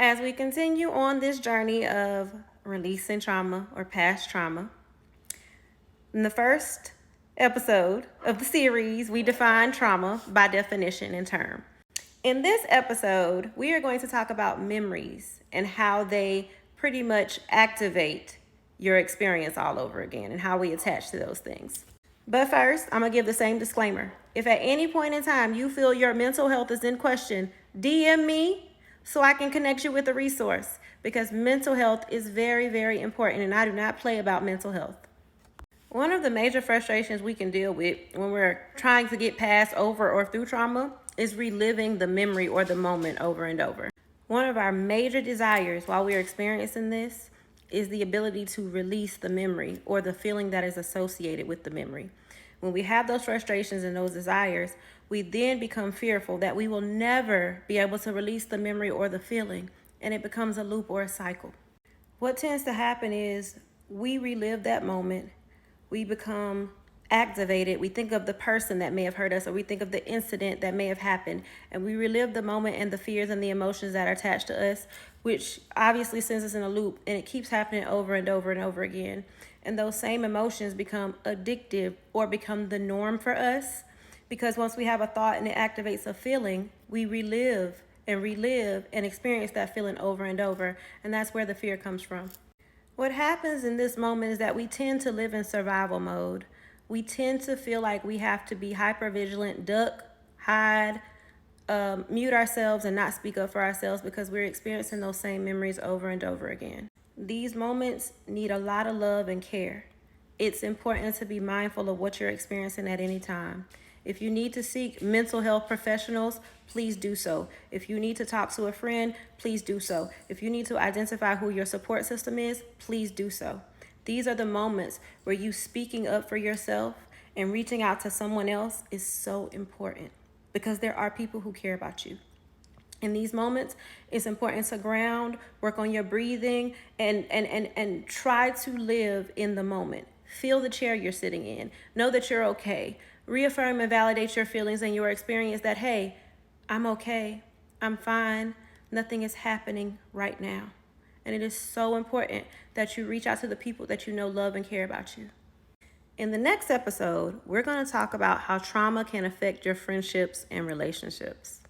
As we continue on this journey of releasing trauma or past trauma, in the first episode of the series, we define trauma by definition and term. In this episode, we are going to talk about memories and how they pretty much activate your experience all over again and how we attach to those things. But first, I'm going to give the same disclaimer. If at any point in time you feel your mental health is in question, DM me so I can connect you with a resource, because mental health is very, very important, and I do not play about mental health. One of the major frustrations we can deal with when we're trying to get past, over, or through trauma is reliving the memory or the moment over and over. One of our major desires while we're experiencing this is the ability to release the memory or the feeling that is associated with the memory. When we have those frustrations and those desires, we then become fearful that we will never be able to release the memory or the feeling, and it becomes a loop or a cycle. What tends to happen is we relive that moment, we become activated, we think of the person that may have hurt us, or we think of the incident that may have happened, and we relive the moment and the fears and the emotions that are attached to us, which obviously sends us in a loop, and it keeps happening over and over and over again. And those same emotions become addictive or become the norm for us, because once we have a thought and it activates a feeling, we relive and experience that feeling over and over, and that's where the fear comes from. What happens in this moment is that we tend to live in survival mode. We tend to feel like we have to be hyper vigilant, duck, hide, mute ourselves, and not speak up for ourselves because we're experiencing those same memories over and over again. These moments need a lot of love and care. It's important to be mindful of what you're experiencing at any time. If you need to seek mental health professionals, please do so. If you need to talk to a friend, please do so. If you need to identify who your support system is, please do so. These are the moments where you speaking up for yourself and reaching out to someone else is so important, because there are people who care about you. In these moments, it's important to ground, work on your breathing, and try to live in the moment. Feel the chair you're sitting in. Know that you're okay. Reaffirm and validate your feelings and your experience that, hey, I'm okay. I'm fine. Nothing is happening right now. And it is so important that you reach out to the people that you know love and care about you. In the next episode, we're going to talk about how trauma can affect your friendships and relationships.